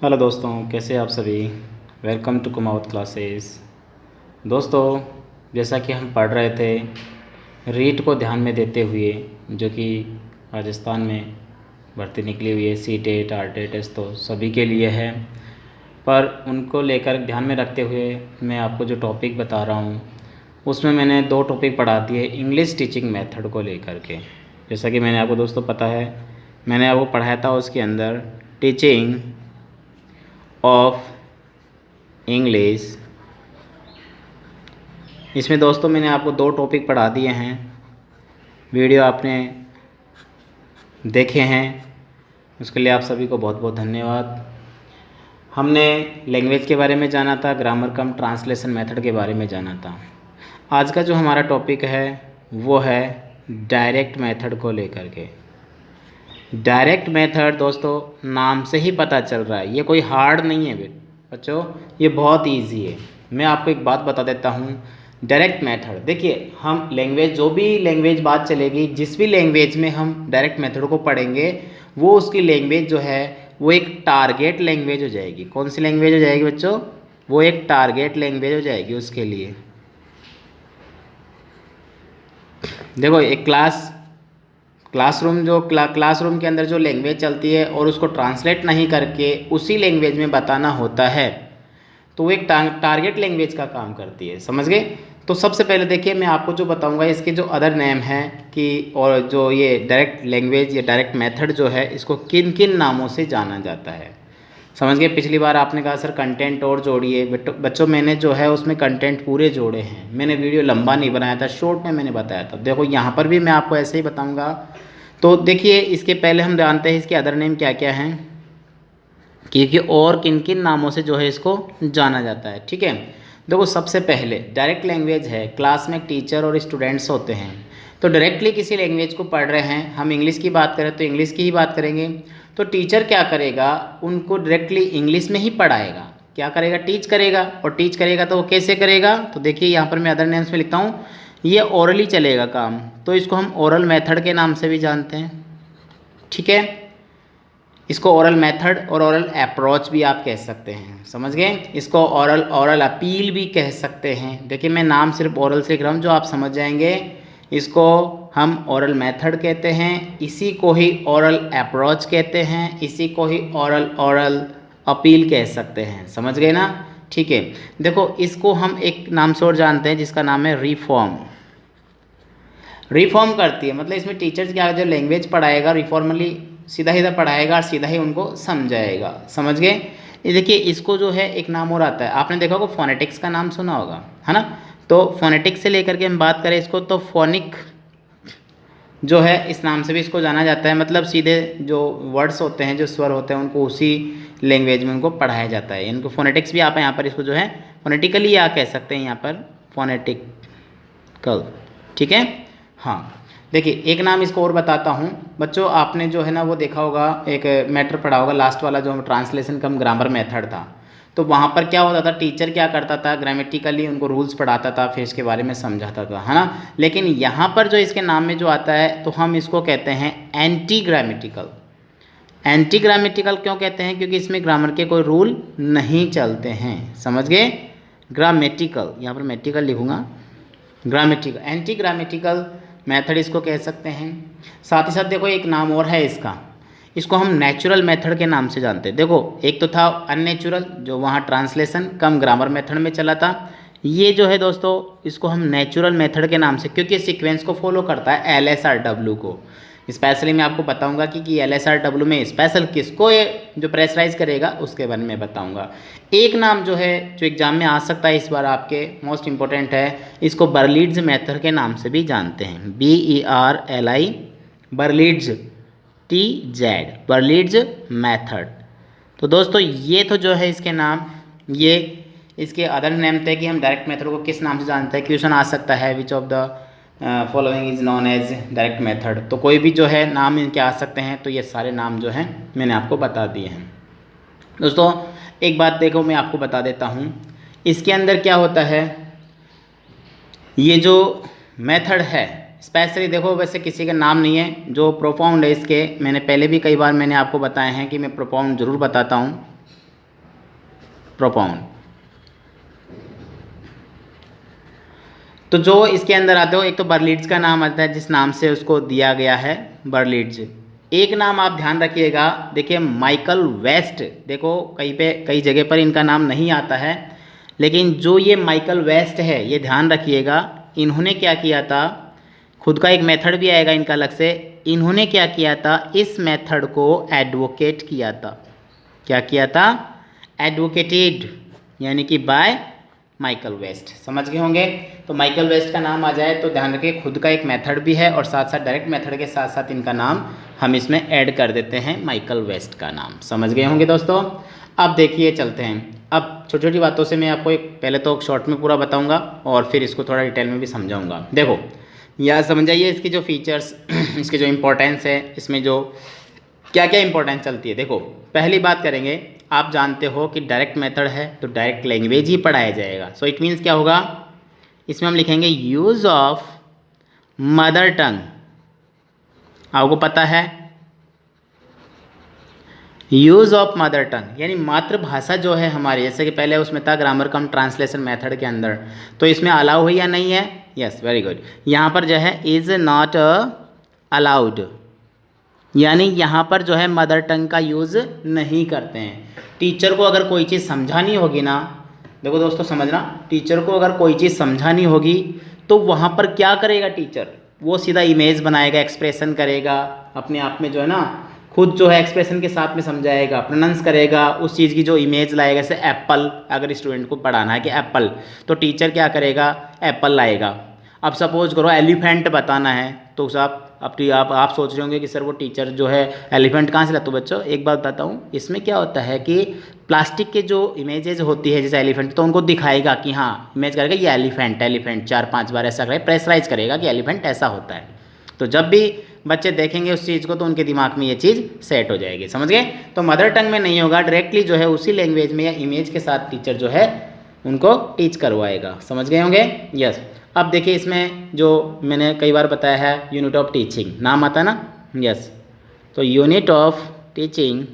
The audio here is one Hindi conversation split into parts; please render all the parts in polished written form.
हेलो दोस्तों, कैसे आप सभी। Welcome to Kumawat classes. दोस्तों, जैसा कि हम पढ़ रहे थे रीट को ध्यान में देते हुए, जो कि राजस्थान में भर्ती निकली हुई है, C TET R TET S तो सभी के लिए है, पर उनको लेकर ध्यान में रखते हुए मैं आपको जो टॉपिक बता रहा हूँ उसमें मैंने 2 टॉपिक पढ़ा दिए इंग्लिश टीचिंग मेथड को लेकर के। जैसा कि मैंने आपको दोस्तों पता है, मैंने आपको पढ़ाया था उसके अंदर टीचिंग ऑफ इंग्लिश। इसमें दोस्तों मैंने आपको 2 टॉपिक पढ़ा दिए हैं, वीडियो आपने देखे हैं, उसके लिए आप सभी को बहुत बहुत धन्यवाद। हमने लैंग्वेज के बारे में जाना था, ग्रामर कम ट्रांसलेशन मेथड के बारे में जाना था। आज का जो हमारा टॉपिक है वो है डायरेक्ट मेथड को लेकर के। डायरेक्ट मेथड दोस्तों नाम से ही पता चल रहा है, ये कोई हार्ड नहीं है बच्चों, ये बहुत इजी है। मैं आपको एक बात बता देता हूँ, डायरेक्ट मेथड देखिए, हम लैंग्वेज जो भी लैंग्वेज बात चलेगी, जिस भी लैंग्वेज में हम डायरेक्ट मेथड को पढ़ेंगे वो उसकी लैंग्वेज जो है वो एक टारगेट लैंग्वेज हो जाएगी। कौन सी लैंग्वेज हो जाएगी बच्चों? वो एक टारगेट लैंग्वेज हो जाएगी उसके लिए। देखो, एक क्लासरूम के अंदर जो लैंग्वेज चलती है और उसको ट्रांसलेट नहीं करके उसी लैंग्वेज में बताना होता है, तो वो एक टारगेट लैंग्वेज का काम करती है। समझ गए? तो सबसे पहले देखिए, मैं आपको जो बताऊंगा इसके जो अदर नेम हैं कि, और जो ये डायरेक्ट लैंग्वेज या डायरेक्ट मेथड जो है इसको किन किन नामों से जाना जाता है। समझ गए? पिछली बार आपने कहा सर कंटेंट और जोड़िए। बच्चों मैंने जो है उसमें कंटेंट पूरे जोड़े हैं, मैंने वीडियो लंबा नहीं बनाया था, शॉर्ट में मैंने बताया था। देखो यहाँ पर भी मैं आपको ऐसे ही बताऊँगा। तो देखिए, इसके पहले हम जानते हैं इसके अदर नेम क्या क्या हैं, क्योंकि और किन किन नामों से जो है इसको जाना जाता है। ठीक है, देखो सबसे पहले डायरेक्ट लैंग्वेज है, क्लास में टीचर और स्टूडेंट्स होते हैं, तो डायरेक्टली किसी लैंग्वेज को पढ़ रहे हैं। हम इंग्लिश की बात करें तो इंग्लिश की ही बात करेंगे, तो टीचर क्या करेगा, उनको डायरेक्टली इंग्लिश में ही पढ़ाएगा। क्या करेगा? टीच करेगा। और टीच करेगा तो वो कैसे करेगा? तो देखिए यहाँ पर मैं अदर नेम्स में लिखता हूँ, ये ओरली चलेगा काम, तो इसको हम ओरल मेथड के नाम से भी जानते हैं। ठीक है, इसको ओरल मेथड और ओरल अप्रोच भी आप कह सकते हैं। समझ गए? इसको ओरल अपील भी कह सकते हैं। देखिए मैं नाम सिर्फ ओरल से लिख रहा हूँ, जो आप समझ जाएंगे। इसको हम ओरल मेथड कहते हैं, इसी को ही ओरल अप्रोच कहते हैं, इसी को ही ओरल अपील कह सकते हैं। समझ गए ना? ठीक है, देखो इसको हम एक नाम से और जानते हैं जिसका नाम है रिफॉर्म। रिफॉर्म करती है, मतलब इसमें टीचर्स क्या जो लैंग्वेज पढ़ाएगा रिफॉर्मली सीधा सीधा पढ़ाएगा और सीधा ही उनको समझाएगा। समझ गए? ये देखिए, इसको जो है एक नाम और आता है, आपने देखा होगा फोनेटिक्स का नाम सुना होगा, है ना? तो फोनेटिक्स से लेकर के हम बात करें इसको, तो फोनिक जो है इस नाम से भी इसको जाना जाता है। मतलब सीधे जो वर्ड्स होते हैं, जो स्वर होते हैं, उनको उसी लैंग्वेज में उनको पढ़ाया जाता है। इनको फोनेटिक्स भी आप यहाँ पर इसको जो है फोनेटिकली या कह सकते हैं, यहाँ पर फोनेटिकल। ठीक है, हाँ। देखिए एक नाम इसको और बताता हूँ बच्चों, आपने जो है ना वो देखा होगा, एक मैटर पढ़ा होगा लास्ट वाला, जो ट्रांसलेशन कम ग्रामर मेथड था। तो वहाँ पर क्या होता था, टीचर क्या करता था, ग्रामेटिकली उनको रूल्स पढ़ाता था, फिर इसके बारे में समझाता था, है ना? लेकिन यहाँ पर जो इसके नाम में जो आता है, तो हम इसको कहते हैं एंटी ग्रामेटिकल। एंटी ग्रामेटिकल क्यों कहते हैं? क्योंकि इसमें ग्रामर के कोई रूल नहीं चलते हैं। समझ गए? ग्रामेटिकल, यहाँ पर मेटिकल लिखूँगा, ग्रामेटिकल, एंटी ग्रामेटिकल मेथड इसको कह सकते हैं। साथ ही साथ देखो एक नाम और है इसका, इसको हम नेचुरल मेथड के नाम से जानते हैं। देखो एक तो था अननेचुरल, जो वहाँ ट्रांसलेशन कम ग्रामर मेथड में चला था। ये जो है दोस्तों, इसको हम नेचुरल मेथड के नाम से, क्योंकि सीक्वेंस को फॉलो करता है LSRW को। स्पेशली मैं आपको बताऊंगा कि LSRW में स्पेशल किसको ये जो प्रेशराइज करेगा उसके बारे में बताऊंगा। एक नाम जो है जो एग्जाम में आ सकता है इस बार आपके, मोस्ट इम्पोर्टेंट है, इसको बर्लिड्स मेथड के नाम से भी जानते हैं। BERLI, Berlitz, TZ, Berlitz method. तो दोस्तों ये तो जो है इसके नाम, ये इसके अदर नेम थे कि हम डायरेक्ट मेथड को किस नाम से जानते हैं। क्वेश्चन आ सकता है, which of the following is known as direct method. तो कोई भी जो है नाम इनके आ सकते हैं, तो ये सारे नाम जो हैं मैंने आपको बता दिए हैं। दोस्तों एक बात देखो, मैं आपको बता देता हूँ, इसके अंदर क्या होता है, ये जो मेथड है स्पेशली देखो, वैसे किसी का नाम नहीं है, जो प्रोफाउंड है इसके, मैंने पहले भी कई बार मैंने आपको बताए हैं कि मैं प्रोफाउंड ज़रूर बताता हूँ। प्रोपाउंड। तो जो इसके अंदर आते हो, एक तो बर्लिट्ज का नाम आता है जिस नाम से उसको दिया गया है, बर्लिट्ज। एक नाम आप ध्यान रखिएगा, देखिए माइकल वेस्ट, देखो कई जगह पर इनका नाम नहीं आता है, लेकिन जो ये माइकल वेस्ट है ये ध्यान रखिएगा, इन्होंने क्या किया था, खुद का एक मेथड भी आएगा इनका अलग से, इन्होंने क्या किया था, इस मेथड को एडवोकेट किया था। क्या किया था? एडवोकेटेड, यानी कि बाय माइकल वेस्ट। समझ गए होंगे। तो माइकल वेस्ट का नाम आ जाए तो ध्यान रखिए, खुद का एक मेथड भी है और साथ साथ डायरेक्ट मेथड के साथ साथ इनका नाम हम इसमें ऐड कर देते हैं, माइकल वेस्ट का नाम। समझ गए होंगे दोस्तों। अब देखिए चलते हैं, अब छोटी छोटी बातों से मैं आपको एक पहले तो शॉर्ट में पूरा बताऊंगा और फिर इसको थोड़ा डिटेल में भी समझाऊंगा। देखो यह समझाइए इसकी जो फीचर्स इसकी जो इम्पोर्टेंस है, इसमें जो क्या क्या इंपॉर्टेंस चलती है। देखो पहली बात करेंगे, आप जानते हो कि डायरेक्ट मेथड है तो डायरेक्ट लैंग्वेज ही पढ़ाया जाएगा। सो इट मीन्स क्या होगा, इसमें हम लिखेंगे यूज़ ऑफ मदर टंग। आपको पता है यूज़ ऑफ मदर टंग यानी मातृभाषा जो है हमारी, जैसे कि पहले उसमें था ग्रामर कम ट्रांसलेशन मेथड के अंदर, तो इसमें अलाउ है या नहीं है? Yes, very good. यहाँ पर जो है इज़ नॉट अलाउड, यानी यहाँ पर जो है मदर टंग का यूज़ नहीं करते हैं। टीचर को अगर कोई चीज़ समझानी होगी ना, देखो दोस्तों समझना, टीचर को अगर कोई चीज़ समझानी होगी तो वहाँ पर क्या करेगा टीचर, वो सीधा इमेज बनाएगा, एक्सप्रेशन करेगा, अपने आप में जो है ना खुद जो है एक्सप्रेशन के साथ में समझाएगा, प्रोनाउंस करेगा, उस चीज़ की जो इमेज लाएगा। जैसे एप्पल, अगर स्टूडेंट को पढ़ाना है कि एप्पल, तो टीचर क्या करेगा, एप्पल लाएगा। अब सपोज करो एलिफेंट बताना है तो साहब आप सोच रहे होंगे कि सर वो टीचर जो है एलिफेंट कहाँ से लाता। तो बच्चों एक बात बताता हूँ, इसमें क्या होता है कि प्लास्टिक के जो इमेजेस होती है जैसे एलिफेंट, तो उनको दिखाएगा कि हाँ इमेज करेगा ये एलिफेंट 4-5 बार ऐसा करेगा, प्रेशराइज करेगा कि एलिफेंट ऐसा होता है। तो जब भी बच्चे देखेंगे उस चीज़ को तो उनके दिमाग में ये चीज़ सेट हो जाएगी। समझ गए। तो मदर टंग में नहीं होगा, डायरेक्टली जो है उसी लैंग्वेज में या इमेज के साथ टीचर जो है उनको टीच करवाएगा। समझ गए होंगे। यस। अब देखिए इसमें जो मैंने कई बार बताया है यूनिट ऑफ टीचिंग नाम आता है ना। यस, तो यूनिट ऑफ टीचिंग,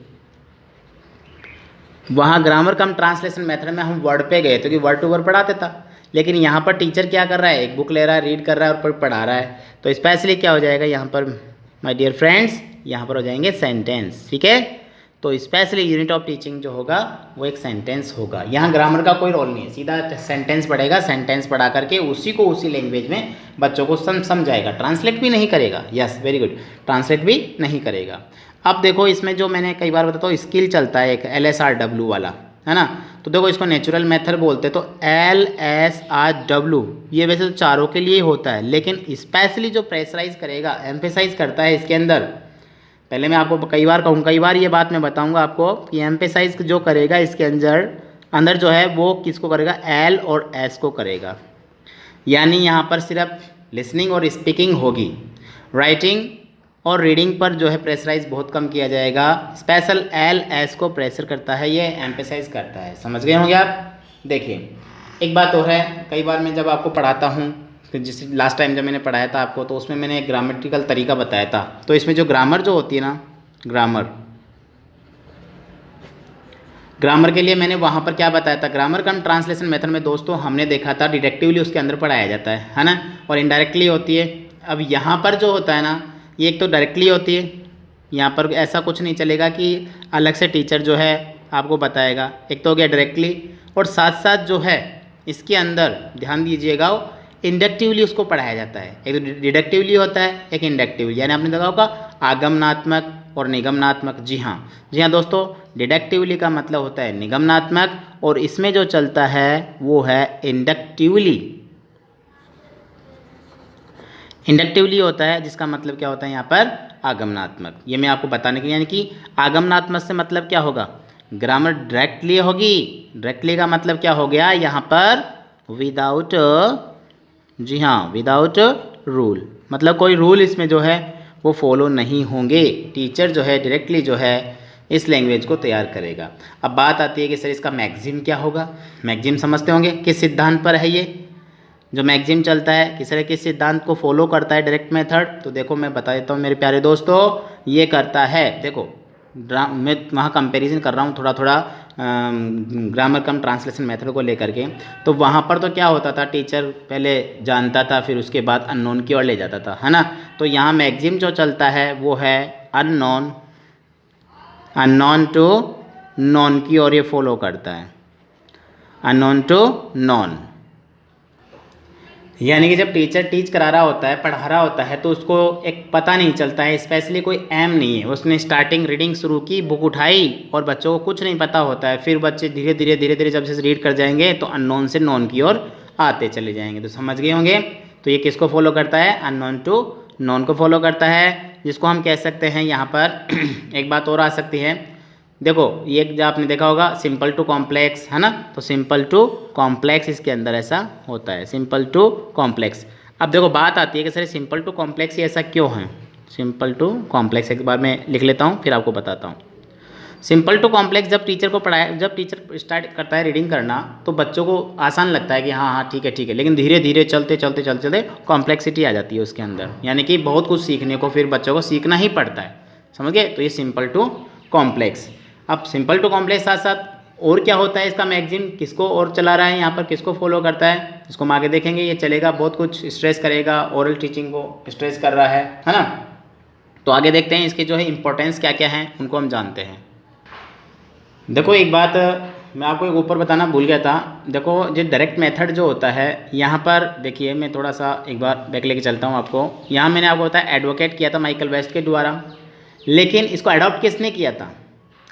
वहाँ ग्रामर कम ट्रांसलेशन मेथड में हम वर्ड पे गए तो कि वर्ड टू वर्ड पढ़ाते था, लेकिन यहाँ पर टीचर क्या कर रहा है, एक बुक ले रहा है, रीड कर रहा है और फिर पढ़ा रहा है। तो स्पेशली क्या हो जाएगा यहाँ पर माय डियर फ्रेंड्स, यहाँ पर हो जाएंगे सेंटेंस। ठीक है। तो स्पेशली यूनिट ऑफ टीचिंग जो होगा वो एक सेंटेंस होगा। यहाँ ग्रामर का कोई रोल नहीं है, सीधा सेंटेंस पढ़ेगा, सेंटेंस पढ़ा करके उसी को उसी लैंग्वेज में बच्चों को समझाएगा, ट्रांसलेट भी नहीं करेगा। यस, वेरी गुड, ट्रांसलेट भी नहीं करेगा। अब देखो इसमें जो मैंने कई बार बताता हूँ स्किल चलता है एक LSRW वाला, है ना। तो देखो इसको नेचुरल मेथड बोलते हैं। तो LSRW ये वैसे तो चारों के लिए होता है, लेकिन स्पेशली जो प्रेशराइज करेगा, एम्फेसाइज करता है इसके अंदर, पहले मैं आपको कई बार कहूँ, कई बार ये बात मैं बताऊँगा आपको कि एम्फेसाइज जो करेगा इसके अंदर जो है वो किसको करेगा, L और S को करेगा। यानी यहाँ पर सिर्फ लिसनिंग और स्पीकिंग होगी, राइटिंग और रीडिंग पर जो है प्रेशराइज बहुत कम किया जाएगा। स्पेशल LS को प्रेशर करता है, ये एम्फेसाइज करता है। समझ गए होंगे आप। देखिए एक बात और है, कई बार मैं जब आपको पढ़ाता हूँ, जैसे लास्ट टाइम जब मैंने पढ़ाया था आपको, तो उसमें मैंने एक ग्रामेटिकल तरीका बताया था। तो इसमें जो ग्रामर जो होती है ना, ग्रामर के लिए मैंने वहाँ पर क्या बताया था, ग्रामर कम ट्रांसलेशन मेथड में दोस्तों हमने देखा था डिडक्टिवली उसके अंदर पढ़ाया जाता है ना, और इनडायरेक्टली होती है। अब यहाँ पर जो होता है ना, ये एक तो डायरेक्टली होती है, यहाँ पर ऐसा कुछ नहीं चलेगा कि अलग से टीचर जो है आपको बताएगा। एक तो हो गया डायरेक्टली, और साथ साथ जो है इसके अंदर ध्यान दीजिएगा इंडक्टिवली उसको पढ़ाया जाता है। एक तो डिडक्टिवली होता है, एक इंडक्टिवली, यानी आपने देखा होगा आगमनात्मक और निगमनात्मक। जी हाँ दोस्तों, डिडक्टिवली का मतलब होता है निगमनात्मक, और इसमें जो चलता है वो है इंडक्टिवली। इंडक्टिवली होता है जिसका मतलब क्या होता है यहाँ पर आगमनात्मक। ये मैं आपको बताने के लिए, यानी कि आगमनात्मक से मतलब क्या होगा, ग्रामर डायरेक्टली होगी। डायरेक्टली का मतलब क्या हो गया यहाँ पर, विदाउट, जी हाँ, विदाउट रूल, मतलब कोई रूल इसमें जो है वो फॉलो नहीं होंगे। टीचर जो है डायरेक्टली जो है इस लैंग्वेज को तैयार करेगा। अब बात आती है कि सर इसका मैक्सिम क्या होगा। मैक्सिम समझते होंगे, किस सिद्धांत पर है ये जो मैक्सिम चलता है, किस सिद्धांत को फॉलो करता है डायरेक्ट मेथड। तो देखो मैं बता देता हूँ मेरे प्यारे दोस्तों, ये करता है, देखो मैं वहाँ कंपैरिजन कर रहा हूँ थोड़ा थोड़ा ग्रामर कम ट्रांसलेशन मेथड को लेकर के। तो वहाँ पर तो क्या होता था, टीचर पहले जानता था फिर उसके बाद अननोन की ओर ले जाता था, है ना। तो यहाँ मैक्सिम जो चलता है वो है अननोन, अननोन टू नॉन की ओर ये फॉलो करता है, अननोन टू नॉन। यानी कि जब टीचर टीच करा रहा होता है, पढ़ा रहा होता है, तो उसको एक पता नहीं चलता है, स्पेशली कोई एम नहीं है, उसने स्टार्टिंग रीडिंग शुरू की, बुक उठाई और बच्चों को कुछ नहीं पता होता है, फिर बच्चे धीरे धीरे जब से रीड कर जाएंगे तो अननोन से नॉन की ओर आते चले जाएंगे। तो समझ गए होंगे। तो ये किसको फॉलो करता है, अननोन टू नॉन को फॉलो करता है, जिसको हम कह सकते हैं यहाँ पर एक बात और आ सकती है। देखो ये जो आपने देखा होगा सिंपल टू कॉम्प्लेक्स, है ना। तो सिंपल टू कॉम्प्लेक्स इसके अंदर ऐसा होता है, सिंपल टू कॉम्प्लेक्स। अब देखो बात आती है कि सर सिंपल टू कॉम्प्लेक्स ही ऐसा क्यों है। सिंपल टू कॉम्प्लेक्स एक बार मैं लिख लेता हूँ फिर आपको बताता हूँ। सिंपल टू कॉम्प्लेक्स जब टीचर को पढ़ाया, जब टीचर स्टार्ट करता है रीडिंग करना तो बच्चों को आसान लगता है कि हाँ हाँ ठीक है, लेकिन धीरे धीरे चलते कॉम्प्लेक्सिटी आ जाती है उसके अंदर, यानी कि बहुत कुछ सीखने को फिर बच्चों को सीखना ही पड़ता है, समझ गए। तो ये सिंपल टू कॉम्प्लेक्स। अब सिंपल टू कॉम्प्लेक्स साथ साथ और क्या होता है, इसका मैगजीन किसको और चला रहा है, यहाँ पर किसको फॉलो करता है, इसको हम आगे देखेंगे। ये चलेगा, बहुत कुछ स्ट्रेस करेगा, ओरल टीचिंग को स्ट्रेस कर रहा है ना। तो आगे देखते हैं इसके जो है इंपॉर्टेंस क्या क्या है, उनको हम जानते हैं। देखो एक बात मैं आपको एक ऊपर बताना भूल गया था। देखो जो डायरेक्ट मेथड जो होता है, यहाँ पर देखिए मैं थोड़ा सा एक बार बैक लेके चलता हूँ आपको। यहाँ मैंने आपको बताया एडवोकेट किया था माइकल वेस्ट के द्वारा, लेकिन इसको अडॉप्ट किसने किया था।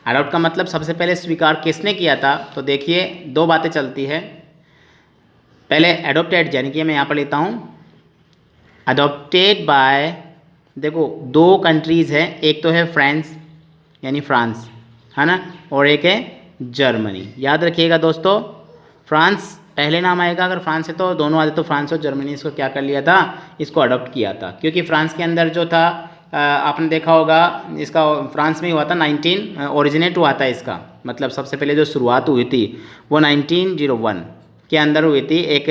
अडॉप्ट का मतलब सबसे पहले स्वीकार किसने किया था। तो देखिए दो बातें चलती है। पहले एडॉप्टेड, यानी कि मैं यहाँ पर लेता हूँ अडॉप्टेड बाय, देखो दो कंट्रीज़ हैं, एक तो है फ्रांस यानी फ्रांस, है ना, और एक है जर्मनी। याद रखिएगा दोस्तों, फ्रांस पहले नाम आएगा, अगर फ्रांस है तो दोनों आते, तो फ्रांस और जर्मनी इसको क्या कर लिया था, इसको अडॉप्ट किया था। क्योंकि फ्रांस के अंदर जो था आपने देखा होगा, इसका फ्रांस में ही हुआ था, 19 ओरिजिनेट हुआ था इसका, मतलब सबसे पहले जो शुरुआत हुई थी वो 1901 के अंदर हुई थी। एक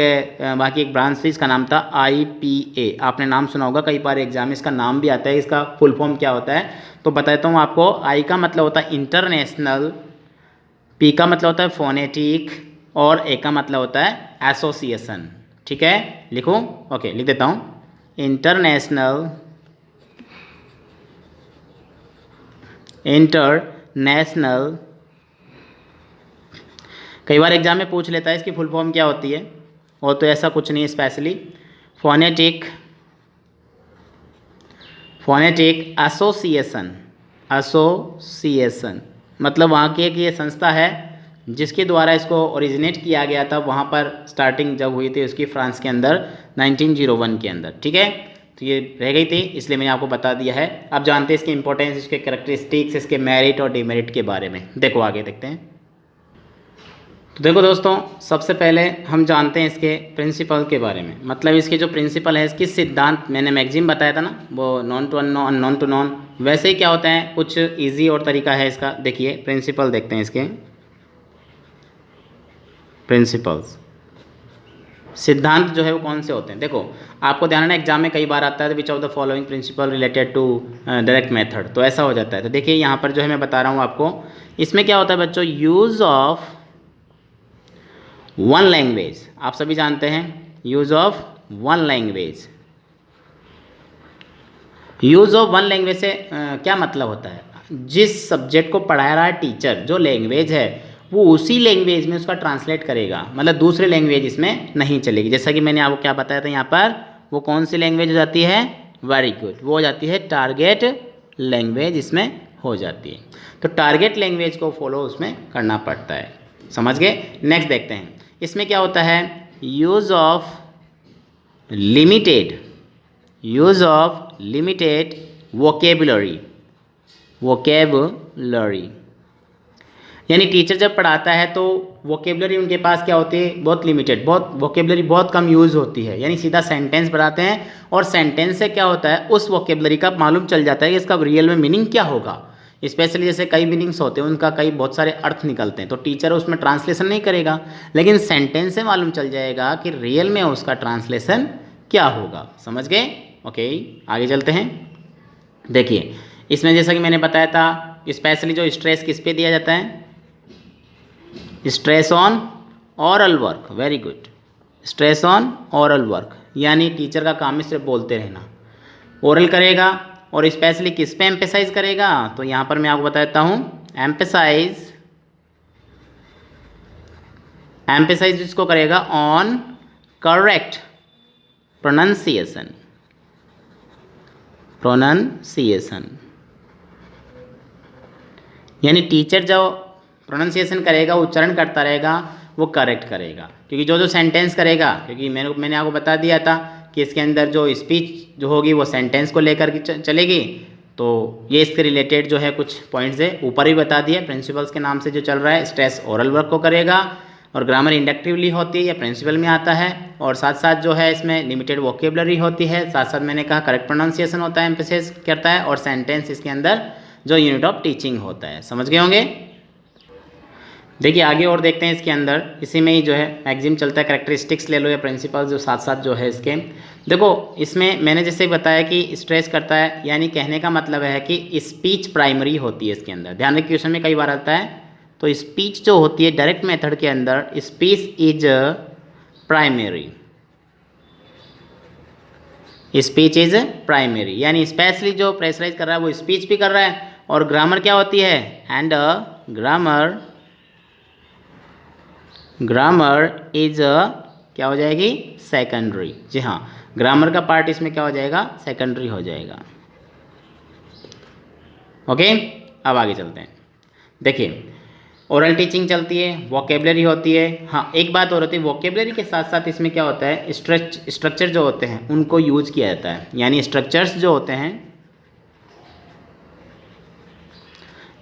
बाकी एक ब्रांच थी, इसका नाम था IPA। आपने नाम सुना होगा, कई बार एग्जाम में इसका नाम भी आता है। इसका फुल फॉर्म क्या होता है तो बताता हूँ आपको। I का मतलब होता है इंटरनेशनल, P का मतलब होता है फोनेटिक, और A का मतलब होता है एसोसिएशन। ठीक है, लिखूँ, ओके लिख देता हूँ, इंटरनेशनल कई बार एग्जाम में पूछ लेता है इसकी फुल फॉर्म क्या होती है, और तो ऐसा कुछ नहीं है स्पेशली। फोनेटिक एसोसिएशन मतलब वहाँ की एक ये संस्था है जिसके द्वारा इसको ओरिजिनेट किया गया था। वहाँ पर स्टार्टिंग जब हुई थी उसकी फ्रांस के अंदर 1901 के अंदर। ठीक है, तो ये रह गई थी, इसलिए मैंने आपको बता दिया है। अब जानते हैं इसकी इंपॉर्टेंस, इसके कैरेक्टरिस्टिक्स, इसके मेरिट और डिमेरिट के बारे में। देखो आगे देखते हैं। तो देखो दोस्तों, सबसे पहले हम जानते हैं इसके प्रिंसिपल के बारे में। मतलब इसके जो प्रिंसिपल है, इसकी सिद्धांत, मैंने मैगजीन बताया था ना, वो known to unknown, unknown to known, वैसे ही क्या होता है, कुछ इजी और तरीका है इसका। देखिए प्रिंसिपल देखते हैं इसके प्रिंसिपल्स, सिद्धांत जो है वो कौन से होते हैं। देखो आपको ध्यान रखना, एग्जाम में कई बार आता है which of the following principle related to direct method, तो ऐसा हो जाता है। तो देखिए यहाँ पर जो है मैं बता रहा हूँ आपको, इसमें क्या होता है बच्चों, यूज़ ऑफ वन लैंग्वेज। आप सभी जानते हैं use of one language. Use of one language से क्या मतलब होता है, जिस सब्जेक्ट को पढ़ा रहा है टीचर, जो लैंग्वेज है वो उसी लैंग्वेज में उसका ट्रांसलेट करेगा, मतलब दूसरे लैंग्वेज इसमें नहीं चलेगी। जैसा कि मैंने आपको क्या बताया था यहाँ पर, वो कौन सी लैंग्वेज हो जाती है, वेरी गुड, वो हो जाती है टारगेट लैंग्वेज, इसमें हो जाती है। तो टारगेट लैंग्वेज को फॉलो उसमें करना पड़ता है, समझ गए। नेक्स्ट देखते हैं, इसमें क्या होता है, यूज़ ऑफ लिमिटेड वोकेबुलरी। यानी टीचर जब पढ़ाता है तो वोकेबलरी उनके पास क्या होती है, बहुत लिमिटेड, बहुत वोकेबलरी बहुत कम यूज़ होती है। यानी सीधा सेंटेंस पढ़ाते हैं, और सेंटेंस से क्या होता है, उस वोकेबलरी का मालूम चल जाता है कि इसका रियल में मीनिंग क्या होगा। स्पेशली जैसे कई मीनिंग्स होते हैं, उनका कई बहुत सारे अर्थ निकलते हैं, तो टीचर उसमें ट्रांसलेशन नहीं करेगा, लेकिन सेंटेंस से मालूम चल जाएगा कि रियल में उसका ट्रांसलेशन क्या होगा। समझ गए, ओके आगे चलते हैं। देखिए इसमें जैसा कि मैंने बताया था, स्पेशली जो स्ट्रेस किस पे दिया जाता है, stress on oral work, very good, stress on oral work, यानी टीचर का काम है सिर्फ बोलते रहना, ओरल करेगा और स्पेशली किस पे एम्फेसाइज करेगा, तो यहाँ पर मैं आपको बता देता हूँ, एम्फेसाइज जिसको करेगा ऑन करेक्ट प्रोनाउंसिएशन, यानी टीचर जो प्रोनाउंसिएशन करेगा, उच्चारण करता रहेगा, वो करेक्ट करेगा, क्योंकि जो सेंटेंस करेगा, क्योंकि मैंने आपको बता दिया था कि इसके अंदर जो स्पीच जो होगी वो सेंटेंस को लेकर के चलेगी, तो ये इसके रिलेटेड जो है कुछ पॉइंट्स है, ऊपर ही बता दिया, प्रिंसिपल्स के नाम से जो चल रहा है, स्ट्रेस ओरल वर्क को करेगा, और ग्रामर इंडक्टिवली होती है या प्रिंसिपल में आता है, और साथ साथ जो है इसमें लिमिटेड वोकेबलरी होती है, साथ साथ मैंने कहा करेक्ट प्रोनाउंसिएशन होता है, एम्फेसिस करता है, और सेंटेंस इसके अंदर जो यूनिट ऑफ टीचिंग होता है। समझ गए होंगे। देखिए आगे और देखते हैं इसके अंदर, इसी में ही जो है मैक्सिम चलता है, कैरेक्टरिस्टिक्स ले लो या प्रिंसिपल्स जो साथ साथ जो है इसके। देखो इसमें मैंने जैसे बताया कि स्ट्रेस करता है, यानी कहने का मतलब है कि स्पीच प्राइमरी होती है इसके अंदर। ध्यान रखिए क्वेश्चन में कई बार आता है, तो स्पीच जो होती है डायरेक्ट मेथड के अंदर, speech is primary, speech is primary, यानी स्पेशली जो प्रेशराइज कर रहा है वो स्पीच भी कर रहा है, और ग्रामर क्या होती है, एंड ग्रामर इज क्या हो जाएगी, सेकेंडरी। जी हाँ, ग्रामर का पार्ट इसमें क्या हो जाएगा, सेकेंडरी हो जाएगा। ओके, अब आगे चलते हैं। देखिए ओरल टीचिंग चलती है, वोकेबलरी होती है। हाँ एक बात और होती है, वोकेबलरी के साथ साथ इसमें क्या होता है, स्ट्रक्चर जो होते हैं उनको यूज किया जाता है, यानी स्ट्रक्चर्स जो होते हैं,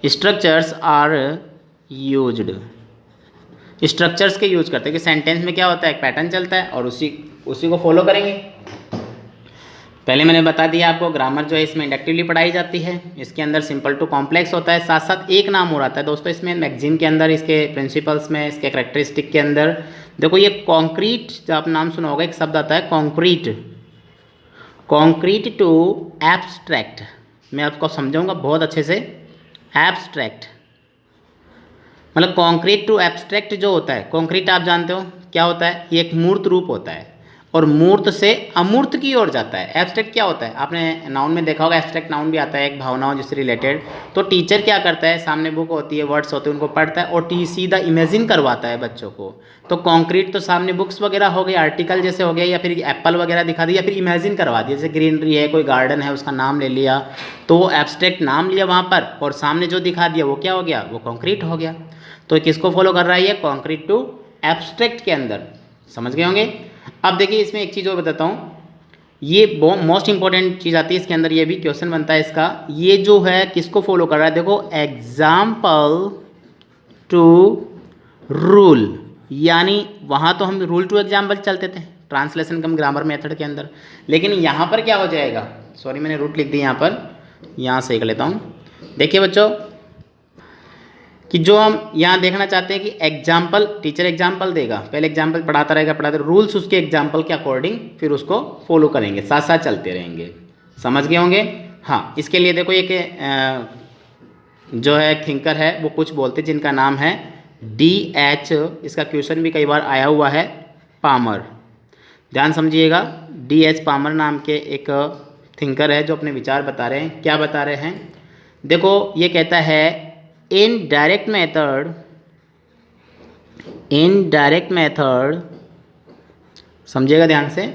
स्ट्रक्चर्स आर यूज्ड, स्ट्रक्चर्स के यूज करते हैं कि सेंटेंस में क्या होता है, एक पैटर्न चलता है और उसी को फॉलो करेंगे। पहले मैंने बता दिया आपको, ग्रामर जो है इसमें इंडक्टिवली पढ़ाई जाती है, इसके अंदर सिंपल टू कॉम्प्लेक्स होता है, साथ साथ एक नाम और आता है दोस्तों इसमें मैक्सिम के अंदर, इसके प्रिंसिपल्स में, इसके कैरेक्टरिस्टिक के अंदर। देखो ये कॉन्क्रीट, जो आप नाम सुना होगा, एक शब्द आता है कॉन्क्रीट, कॉन्क्रीट टू एब्स्ट्रैक्ट, मैं आपको समझाऊंगा बहुत अच्छे से। एब्स्ट्रैक्ट मतलब कॉन्क्रीट टू एब्स्ट्रैक्ट जो होता है, कॉन्क्रीट आप जानते हो क्या होता है, ये एक मूर्त रूप होता है और मूर्त से अमूर्त की ओर जाता है। एब्स्ट्रैक्ट क्या होता है, आपने नाउन में देखा होगा, एब्स्ट्रैक्ट नाउन भी आता है एक भावनाओं जिससे रिलेटेड। तो टीचर क्या करता है, सामने बुक होती है, वर्ड्स होते हैं, उनको पढ़ता है और सीधा इमेजिन करवाता है बच्चों को। तो कॉन्क्रीट तो सामने बुक्स वगैरह हो गई, आर्टिकल जैसे हो गया, या फिर एप्पल वगैरह दिखा दिया, या फिर इमेजिन करवा दिया, जैसे ग्रीनरी है, कोई गार्डन है, उसका नाम ले लिया, तो वो एब्स्ट्रैक्ट नाम लिया वहाँ पर, और सामने जो दिखा दिया वो क्या हो गया, वो कॉन्क्रीट हो गया। तो किसको फॉलो कर रहा है ये, कॉन्क्रीट टू एब्स्ट्रैक्ट के अंदर। समझ गए होंगे। अब देखिए इसमें एक चीज़ और बताता हूँ, ये मोस्ट इंपॉर्टेंट चीज़ आती है इसके अंदर, ये भी क्वेश्चन बनता है इसका, ये जो है किसको फॉलो कर रहा है, देखो एग्जाम्पल टू रूल, यानी वहाँ तो हम रूल टू एग्जाम्पल चलते थे ट्रांसलेशन कम ग्रामर मेथड के अंदर, लेकिन यहाँ पर क्या हो जाएगा, सॉरी मैंने रूट लिख दी यहाँ पर, यहाँ से कर लेता हूँ। देखिए बच्चों कि जो हम यहाँ देखना चाहते हैं कि एग्जाम्पल, टीचर एग्जाम्पल देगा, पहले एग्जाम्पल पढ़ाता रहेगा, रूल्स उसके एग्जाम्पल के अकॉर्डिंग फिर उसको फॉलो करेंगे, साथ साथ चलते रहेंगे। समझ गए होंगे। हाँ इसके लिए देखो एक जो है थिंकर है, वो कुछ बोलते हैं जिनका नाम है D.H., इसका क्वेश्चन भी कई बार आया हुआ है, पामर। ध्यान समझिएगा, D.H. पामर नाम के एक थिंकर है जो अपने विचार बता रहे हैं। क्या बता रहे हैं, देखो ये कहता है इनडायरेक्ट मेथड, समझिएगा ध्यान से,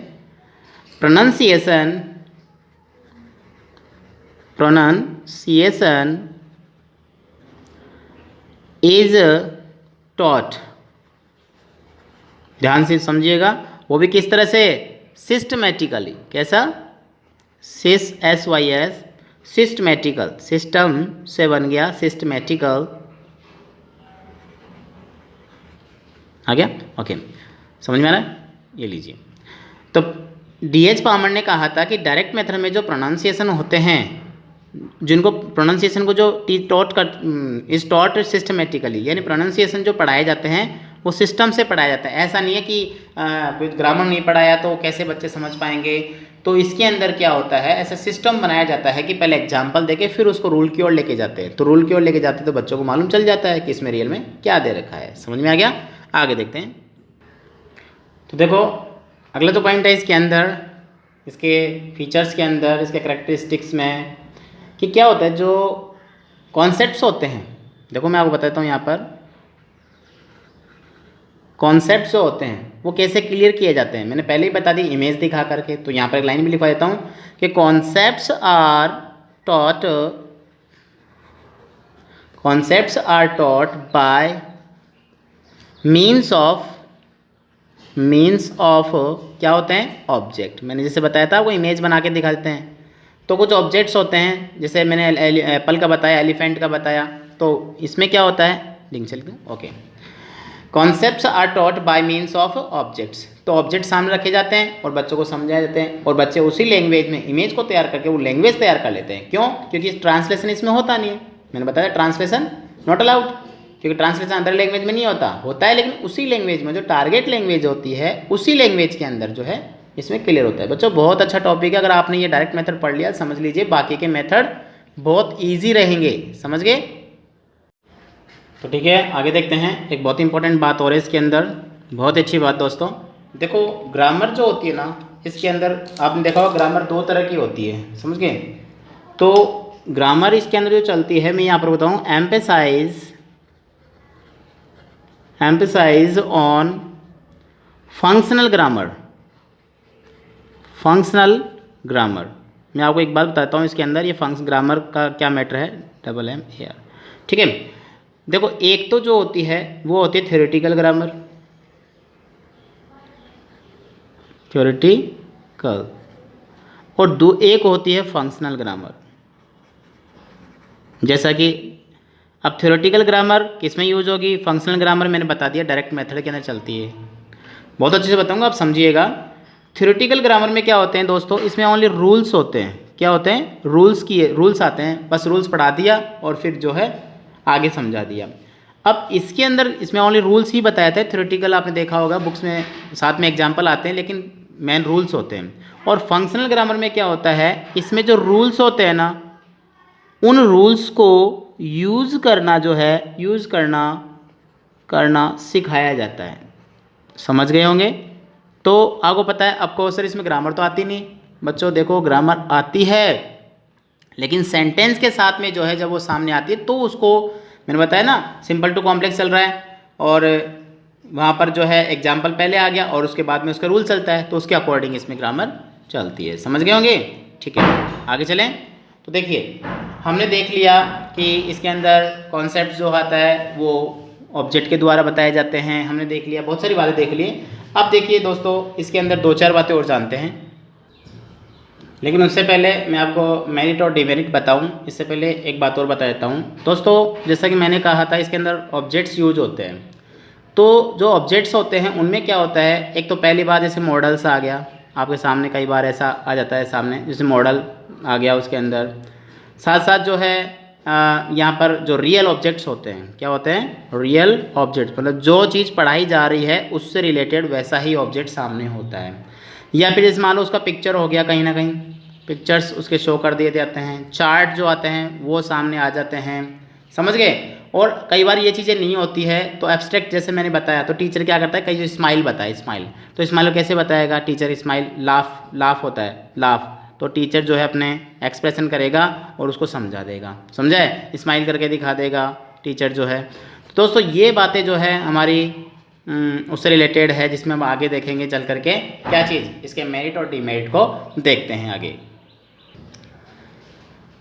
प्रोनाउंसिएशन इज टॉट, ध्यान से समझिएगा, वो भी किस तरह से, सिस्टमेटिकली। कैसा, SYS सिस्टमेटिकल, सिस्टम से बन गया सिस्टमेटिकल, आ गया। ओके समझ में आ रहा है, ये लीजिए। तो D.H. पामर ने कहा था कि डायरेक्ट मेथड में जो प्रोनाउंसिएशन होते हैं, जिनको प्रोनाउंसिएशन को जो इज टॉट सिस्टमेटिकली, यानी प्रोनाउंसिएशन जो पढ़ाए जाते हैं वो सिस्टम से पढ़ाया जाता है। ऐसा नहीं है कि कुछ ग्रामर नहीं पढ़ाया तो कैसे बच्चे समझ पाएंगे, तो इसके अंदर क्या होता है, ऐसा सिस्टम बनाया जाता है कि पहले एग्जाम्पल देके फिर उसको रूल की ओर लेके जाते हैं। तो रूल की ओर लेके जाते हैं तो बच्चों को मालूम चल जाता है कि इसमें रियल में क्या दे रखा है। समझ में आ गया? आगे देखते हैं। तो देखो अगला जो पॉइंट है इसके अंदर, इसके फीचर्स के अंदर, इसके करेक्टरिस्टिक्स में कि क्या होता है, जो कॉन्सेप्ट्स होते हैं। देखो मैं आपको बताता हूँ यहाँ पर कॉन्सेप्ट्स जो होते हैं वो कैसे क्लियर किए जाते हैं। मैंने पहले ही बता दी इमेज दिखा करके। तो यहाँ पर एक लाइन भी लिखवा देता हूँ कि concepts are taught by means of क्या होते हैं, ऑब्जेक्ट। मैंने जैसे बताया था वो इमेज बना के दिखा देते हैं। तो कुछ ऑब्जेक्ट्स होते हैं, जैसे मैंने एप्पल का बताया, एलिफेंट का बताया। तो इसमें क्या होता है, लिंक चल गया, okay. Concepts are taught by means of objects. तो ऑब्जेक्ट सामने रखे जाते हैं और बच्चों को समझाए जाते हैं, और बच्चे उसी लैंग्वेज में इमेज को तैयार करके वो लैंग्वेज तैयार कर लेते हैं। क्यों? क्योंकि ट्रांसलेशन इसमें होता नहीं है। मैंने बताया ट्रांसलेशन नॉट अलाउड, क्योंकि ट्रांसलेशन अदर लैंग्वेज में नहीं होता है, लेकिन उसी लैंग्वेज में जो टारगेट लैंग्वेज होती है उसी लैंग्वेज के अंदर जो है इसमें क्लियर होता है। बच्चों बहुत अच्छा टॉपिक है। अगर आपने ये डायरेक्ट मेथड पढ़ लिया, समझ लीजिए बाकी के मेथड बहुत ईजी रहेंगे। समझ गए? तो ठीक है, आगे देखते हैं। एक बहुत इंपॉर्टेंट बात और है इसके अंदर, बहुत अच्छी बात दोस्तों। देखो ग्रामर जो होती है ना, इसके अंदर आपने देखा होगा ग्रामर दो तरह की होती है। समझ गए? तो ग्रामर इसके अंदर जो चलती है, मैं यहाँ पर बताऊँ, एम्फेसाइज ऑन फंक्शनल ग्रामर। मैं आपको एक बात बताता हूँ इसके अंदर, ये फंक्शन ग्रामर का क्या मैटर है, MAR। ठीक है, देखो एक तो जो होती है वो होती है थ्योरेटिकल ग्रामर, और एक होती है फंक्शनल ग्रामर। जैसा कि अब थ्योरेटिकल ग्रामर किस में यूज होगी, फंक्शनल ग्रामर मैंने बता दिया डायरेक्ट मेथड के अंदर चलती है। बहुत अच्छे से बताऊंगा, आप समझिएगा। थ्योरेटिकल ग्रामर में क्या होते हैं दोस्तों, इसमें ओनली रूल्स होते हैं। क्या होते हैं? रूल्स आते हैं, बस रूल्स पढ़ा दिया और फिर जो है आगे समझा दिया। अब इसके अंदर इसमें ओनली रूल्स ही बताया था। थ्योरेटिकल आपने देखा होगा बुक्स में साथ में एग्जाम्पल आते हैं, लेकिन मेन रूल्स होते हैं। और फंक्शनल ग्रामर में क्या होता है, इसमें जो रूल्स होते हैं ना, उन रूल्स को यूज़ करना सिखाया जाता है। समझ गए होंगे? तो आपको पता है, आपको सर इसमें ग्रामर तो आती नहीं। बच्चों देखो ग्रामर आती है, लेकिन सेंटेंस के साथ में जो है जब वो सामने आती है तो उसको, मैंने बताया ना सिंपल टू कॉम्प्लेक्स चल रहा है, और वहाँ पर जो है एग्जाम्पल पहले आ गया और उसके बाद में उसका रूल चलता है, तो उसके अकॉर्डिंग इसमें ग्रामर चलती है। समझ गए होंगे? ठीक है, आगे चलें। तो देखिए हमने देख लिया कि इसके अंदर कॉन्सेप्ट जो आता है वो ऑब्जेक्ट के द्वारा बताए जाते हैं। हमने देख लिया, बहुत सारी बातें देख ली। अब देखिए दोस्तों, इसके अंदर दो चार बातें और जानते हैं, लेकिन उससे पहले मैं आपको मेरिट और डिमेरिट बताऊं, इससे पहले एक बात और बता देता हूं दोस्तों। जैसा कि मैंने कहा था, इसके अंदर ऑब्जेक्ट्स यूज होते हैं। तो जो ऑब्जेक्ट्स होते हैं उनमें क्या होता है, एक तो पहली बात जैसे मॉडल्स आ गया आपके सामने, कई बार ऐसा आ जाता है सामने, जैसे मॉडल आ गया उसके अंदर। साथ साथ जो है यहाँ पर जो रियल ऑब्जेक्ट्स होते हैं, क्या होते हैं, रियल ऑब्जेक्ट्स, मतलब जो चीज़ पढ़ाई जा रही है उससे रिलेटेड वैसा ही ऑब्जेक्ट सामने होता है। या फिर जैसे मान लो उसका पिक्चर हो गया, कहीं ना कहीं पिक्चर्स उसके शो कर दिए जाते हैं, चार्ट जो आते हैं वो सामने आ जाते हैं। समझ गए? और कई बार ये चीज़ें नहीं होती है तो एब्स्ट्रैक्ट, जैसे मैंने बताया, तो टीचर क्या करता है, कई जो स्माइल बताए, स्माइल, तो स्माइल को कैसे बताएगा टीचर, स्माइल, लाफ होता है, लाफ, तो टीचर जो है अपने एक्सप्रेशन करेगा और उसको समझा देगा। समझा है? स्माइल करके दिखा देगा टीचर जो है। तो दोस्तों ये बातें जो है हमारी उससे रिलेटेड है, जिसमें हम आगे देखेंगे चल करके क्या चीज़, इसके मेरिट और डिमेरिट को देखते हैं आगे।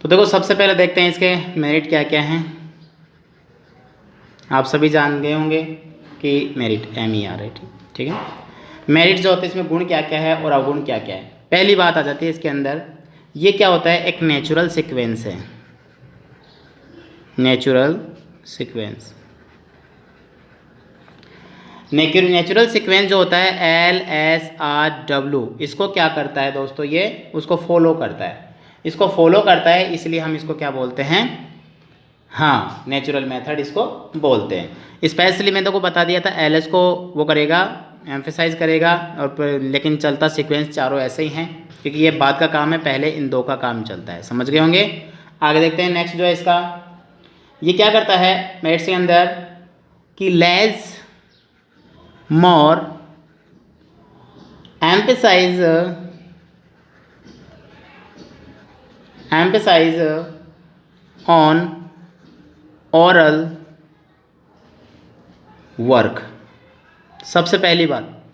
तो देखो सबसे पहले देखते हैं इसके मेरिट क्या क्या हैं। आप सभी जान गए होंगे कि मेरिट MER है, ठीक है। मेरिट जो होते हैं इसमें गुण क्या क्या है और अवगुण क्या क्या है। पहली बात आ जाती है इसके अंदर, ये क्या होता है, एक नेचुरल सीक्वेंस है, नेचुरल सीक्वेंस। नेचुरल सीक्वेंस जो होता है LSRW, इसको क्या करता है दोस्तों, ये उसको फॉलो करता है, इसको फॉलो करता है, इसलिए हम इसको क्या बोलते हैं, हाँ नेचुरल मेथड इसको बोलते हैं। स्पेशली मैंने तो को बता दिया था, LS को वो करेगा एम्फेसाइज करेगा लेकिन चलता सीक्वेंस चारों ऐसे ही हैं क्योंकि ये बाद का काम है, पहले इन दो का काम चलता है। समझ गए होंगे। आगे देखते हैं नेक्स्ट जो है इसका, ये क्या करता है मेरिट्स के अंदर कि less more emphasise on oral work. सबसे पहली बात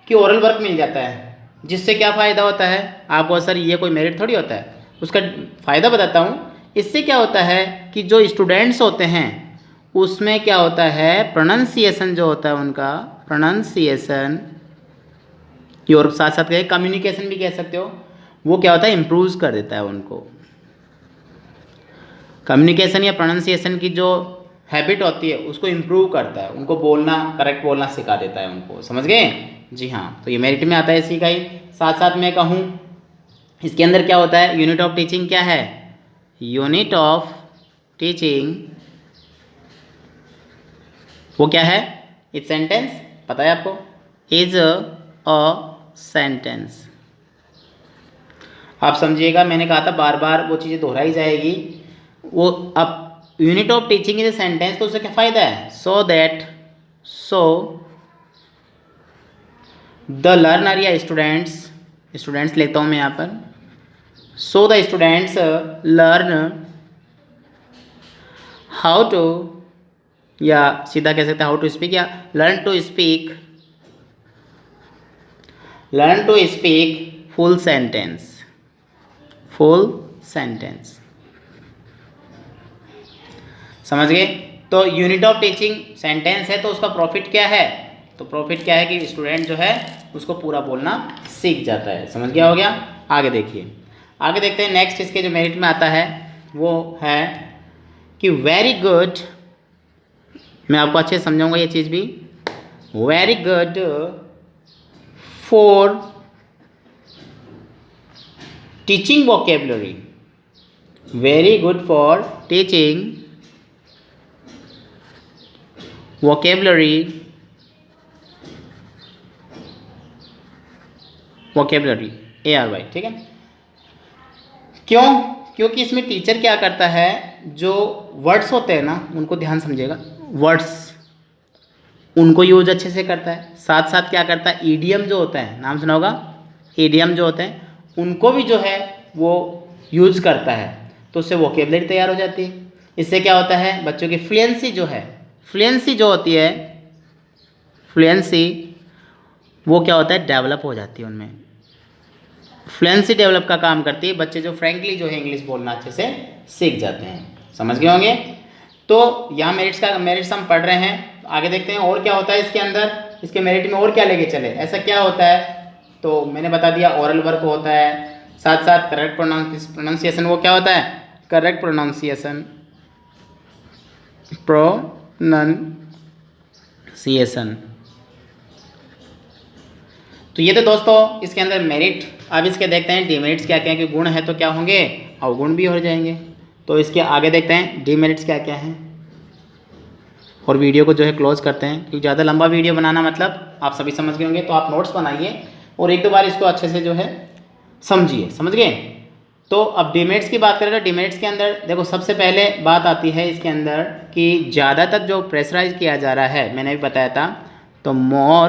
कि ओरल वर्क मिल जाता है, जिससे क्या फ़ायदा होता है आपको। सर ये कोई मेरिट थोड़ी होता है, उसका फ़ायदा बताता हूँ। इससे क्या होता है कि जो स्टूडेंट्स होते हैं उसमें क्या होता है, प्रोनाउंसिएशन जो होता है उनका, प्रोनाउंसिएशन और साथ साथ कहें कम्युनिकेशन भी कह सकते हो, वो क्या होता है इम्प्रूव कर देता है उनको। कम्युनिकेशन या प्रोनाउंसिएशन की जो हैबिट होती है उसको इम्प्रूव करता है, उनको बोलना, करेक्ट बोलना सिखा देता है उनको। समझ गए जी हाँ। तो ये मेरिट में आता है इसी का ही। साथ साथ मैं कहूँ इसके अंदर क्या होता है, यूनिट ऑफ टीचिंग क्या है, यूनिट ऑफ टीचिंग वो क्या है, इज सेंटेंस। पता है आपको, इज अ सेंटेंस। आप समझिएगा, मैंने कहा था बार बार वो चीज़ें दोहराई जाएगी। वो अब unit of teaching is a sentence, तो उससे क्या फ़ायदा है, सो द लर्नर या स्टूडेंट्स लेता हूँ मैं यहाँ पर, so the students learn how to, या सीधा कह सकते हैं हाउ टू स्पीक, या learn to speak full sentence. समझ गए। तो यूनिट ऑफ टीचिंग सेंटेंस है, तो उसका प्रॉफिट क्या है, तो प्रॉफिट क्या है कि स्टूडेंट जो है उसको पूरा बोलना सीख जाता है। समझ गया, हो गया। आगे देखिए, आगे देखते हैं नेक्स्ट इसके जो मेरिट में आता है वो है कि वेरी गुड। मैं आपको अच्छे से समझाऊंगा ये चीज़ भी। Very good for teaching vocabulary, very good for teaching vocabulary, ARY, ठीक है। क्यों, क्योंकि इसमें टीचर क्या करता है, जो वर्ड्स होते हैं ना उनको ध्यान समझिएगा, वर्ड्स उनको यूज अच्छे से करता है। साथ साथ क्या करता है, ईडियम जो होता है, नाम सुना होगा, ईडियम जो होते हैं उनको भी जो है वो यूज करता है, तो उससे वोकेबलरी तैयार हो जाती है। इससे क्या होता है, बच्चों की फ्लुएंसी जो होती है, फ्लुएंसी वो क्या होता है, डेवलप हो जाती है उनमें। फ्लुएंसी डेवलप का काम करती है, बच्चे जो फ्रेंकली जो है इंग्लिश बोलना अच्छे से सीख जाते हैं। समझ गए होंगे। तो यहाँ मेरिट्स हम पढ़ रहे हैं। आगे देखते हैं और क्या होता है इसके अंदर, इसके मेरिट में और क्या लेके चले, ऐसा क्या होता है। तो मैंने बता दिया ओरल वर्क होता है, साथ साथ करेक्ट प्रोनाउंसिएशन, वो क्या होता है, करेक्ट प्रोनाउंसिएशन, तो ये तो दोस्तों इसके अंदर मेरिट। अब इसके देखते हैं डीमेरिट्स क्या क्या है, कि गुण है तो क्या होंगे, अवगुण भी हो जाएंगे। तो इसके आगे देखते हैं डीमेरिट्स क्या क्या हैं, और वीडियो को जो है क्लोज करते हैं, क्योंकि ज़्यादा लंबा वीडियो बनाना मतलब आप सभी समझ गए होंगे। तो आप नोट्स बनाइए और एक दो बार इसको अच्छे से जो है समझिए। समझ गए। तो अब डीमेरिट्स की बात करें तो डीमेरिट्स के अंदर देखो सबसे पहले बात आती है इसके अंदर कि ज़्यादातर जो प्रेशराइज किया जा रहा है, मैंने भी बताया था, तो मोर,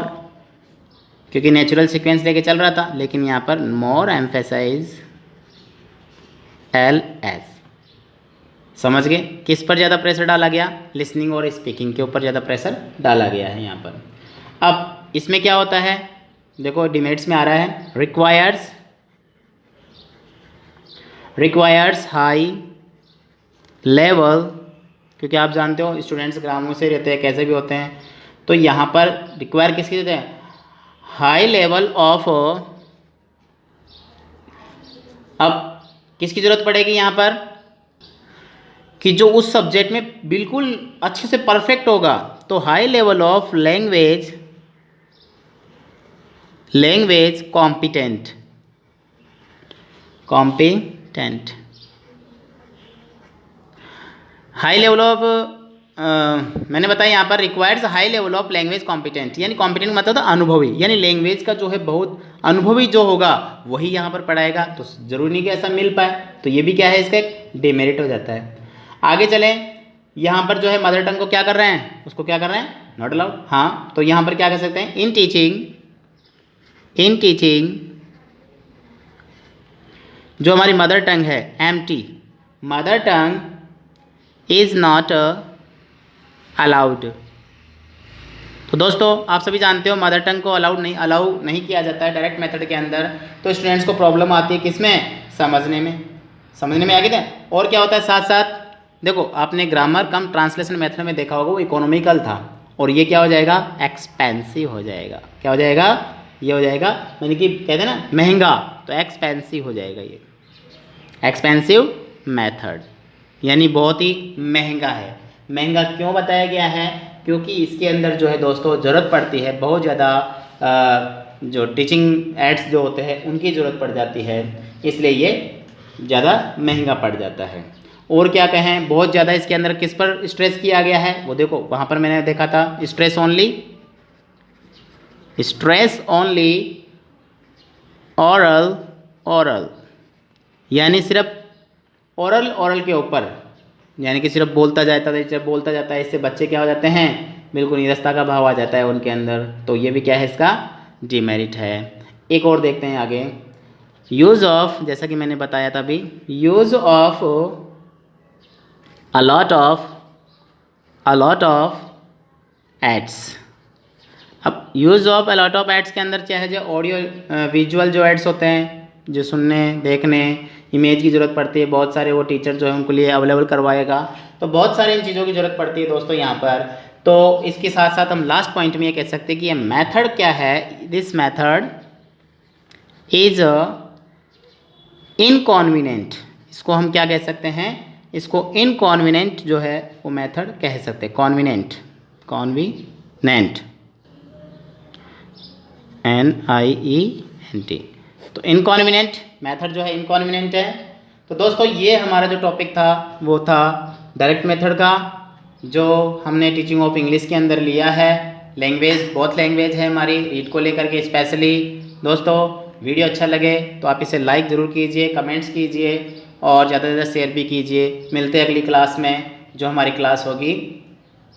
क्योंकि नेचुरल सीक्वेंस लेके चल रहा था, लेकिन यहाँ पर मोर एम्फेसाइज LS। समझ गए, किस पर ज़्यादा प्रेशर डाला गया, लिसनिंग और स्पीकिंग के ऊपर ज़्यादा प्रेशर डाला गया है यहाँ पर। अब इसमें क्या होता है, देखो डिमेरिट्स में आ रहा है रिक्वायर्स हाई लेवल, क्योंकि आप जानते हो स्टूडेंट्स ग्रामों से रहते हैं, कैसे भी होते हैं, तो यहाँ पर रिक्वायर किसकी जरूरत है, हाई लेवल ऑफ। अब किसकी ज़रूरत पड़ेगी यहाँ पर, कि जो उस सब्जेक्ट में बिल्कुल अच्छे से परफेक्ट होगा, तो high level of language competent, high level of मैंने बताया यहाँ पर requires high level of language competent, यानी कॉम्पिटेंट मतलब था अनुभवी, यानी लैंग्वेज का जो है बहुत अनुभवी जो होगा वही यहाँ पर पढ़ाएगा, तो जरूरी नहीं कि ऐसा मिल पाए, तो ये भी क्या है इसका एक डिमेरिट हो जाता है। आगे चलें, यहाँ पर जो है मदर टंग को क्या कर रहे हैं, उसको क्या कर रहे हैं, नॉट अलाउड। हाँ, तो यहाँ पर क्या कर सकते हैं, इन टीचिंग जो हमारी मदर टंग है MT, mother tongue is not allowed. तो दोस्तों आप सभी जानते हो मदर टंग को अलाउ नहीं किया जाता है डायरेक्ट मेथड के अंदर, तो स्टूडेंट्स को प्रॉब्लम आती है किसमें, समझने में आगे थे। और क्या होता है साथ साथ, देखो आपने ग्रामर कम ट्रांसलेशन मेथड में देखा होगा, वो इकोनॉमिकल था, और ये क्या हो जाएगा, एक्सपेंसिव हो जाएगा। क्या हो जाएगा, ये हो जाएगा, यानी कि कहते हैं ना महंगा, तो एक्सपेंसिव हो जाएगा, ये एक्सपेंसिव मेथड यानी बहुत ही महंगा है। महंगा क्यों बताया गया है, क्योंकि इसके अंदर जो है दोस्तों ज़रूरत पड़ती है बहुत ज़्यादा, जो टीचिंग एड्स जो होते हैं उनकी ज़रूरत पड़ जाती है, इसलिए ये ज़्यादा महंगा पड़ जाता है। और क्या कहें, बहुत ज़्यादा इसके अंदर किस पर स्ट्रेस किया गया है, वो देखो वहाँ पर मैंने देखा था, स्ट्रेस ओनली ओरल, यानी सिर्फ ओरल के ऊपर, यानी कि सिर्फ बोलता जाता है, इससे बच्चे क्या हो जाते हैं, बिल्कुल निरस्ता का भाव आ जाता है उनके अंदर, तो ये भी क्या है, इसका डिमेरिट है। एक और देखते हैं आगे, यूज़ ऑफ, जैसा कि मैंने बताया था अभी, use of a lot of aids. अब use of a lot of aids के अंदर क्या है, जो ऑडियो विजुअल जो एड्स होते हैं, जो सुनने देखने इमेज की ज़रूरत पड़ती है, बहुत सारे वो टीचर जो है उनको लिए अवेलेबल करवाएगा, तो बहुत सारी इन चीज़ों की ज़रूरत पड़ती है दोस्तों यहाँ पर। तो इसके साथ साथ हम लास्ट पॉइंट में ये कह सकते हैं कि ये मेथड क्या है, दिस मेथड इज़ इनकॉन्वीनियंट, इसको हम क्या कह सकते हैं, इसको इनकॉन्वीनियंट जो है वो मेथड कह सकते हैं, कॉन्वीनियंट NIENT, तो इनकॉन्वीनियंट मेथड जो है इनकॉन्वीनियंट है। तो दोस्तों ये हमारा जो टॉपिक था वो था डायरेक्ट मेथड का, जो हमने टीचिंग ऑफ इंग्लिश के अंदर लिया है। लैंग्वेज, बहुत लैंग्वेज है हमारी, रीड को लेकर के स्पेशली। दोस्तों वीडियो अच्छा लगे तो आप इसे लाइक ज़रूर कीजिए, कमेंट्स कीजिए और ज़्यादा से ज़्यादा शेयर भी कीजिए। मिलते हैं अगली क्लास में, जो हमारी क्लास होगी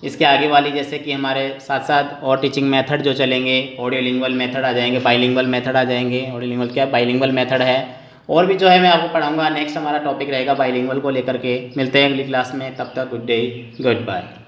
इसके आगे वाली, जैसे कि हमारे साथ साथ और टीचिंग मेथड जो चलेंगे, ऑडियो लिंगुअल मेथड आ जाएंगे, बाइलिंगुअल मेथड आ जाएंगे। ऑडियो लिंगुअल क्या, बाइलिंगुअल मेथड है, और भी जो है मैं आपको पढ़ाऊंगा। नेक्स्ट हमारा टॉपिक रहेगा बाइलिंगुअल को लेकर के। मिलते हैं अगली क्लास में, तब तक गुड डे, गुड बाय।